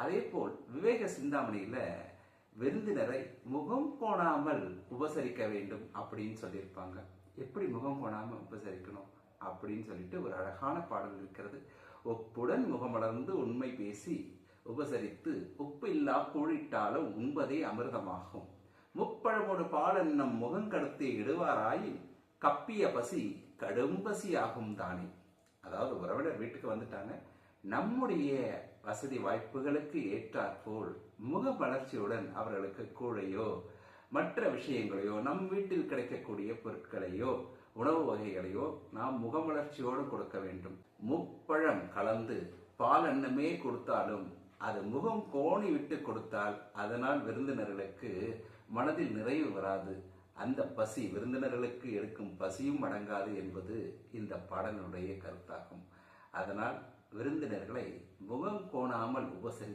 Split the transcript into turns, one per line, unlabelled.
அதே போல் விவேக சிந்தாமணியில விருந்தினரை முகம் கோணாமல் உபசரிக்க வேண்டும் அப்படின்னு சொல்லியிருப்பாங்க. எப்படி முகம் கோணாமல் உபசரிக்கணும் அப்படின்னு சொல்லிட்டு ஒரு அழகான பாடல் இருக்கிறது. ஒப்புடன் முகமலர்ந்து உண்மை பேசி உபசரித்து உப்பு இல்லா கூழிட்டாலும் உண்பதே அமிர்தமாகும். முப்பழமோடு பாலன்னம் முகங்கடத்தி இடுவாராயின் கப்பிய பசி கடும் பசி ஆகும் தானே. அதாவது உறவினர் வீட்டுக்கு வந்துட்டாங்க, நம்முடைய வசதி வாய்ப்புகளுக்கு ஏற்றாற்போல் முக வளர்ச்சியுடன் அவர்களுக்கு கூழையோ மற்ற விஷயங்களையோ நம் வீட்டில் கிடைக்கக்கூடிய பொருட்களையோ உணவு வகைகளையோ நாம் முகமலர்ச்சியோடு கொடுக்க வேண்டும். முப்பழம் கலந்து பால் அன்னமே கொடுத்தாலும் அது முகம் கோணி விட்டு கொடுத்தால் அதனால் விருந்தினர்களுக்கு மனதில் நிறைவு வராது. அந்த பசி விருந்தினர்களுக்கு எடுக்கும் பசியும் அடங்காது என்பது இந்த பாடலுடைய கருத்தாகும். அதனால் விருந்தினர்களை முகம் கோணாமல் உபசரி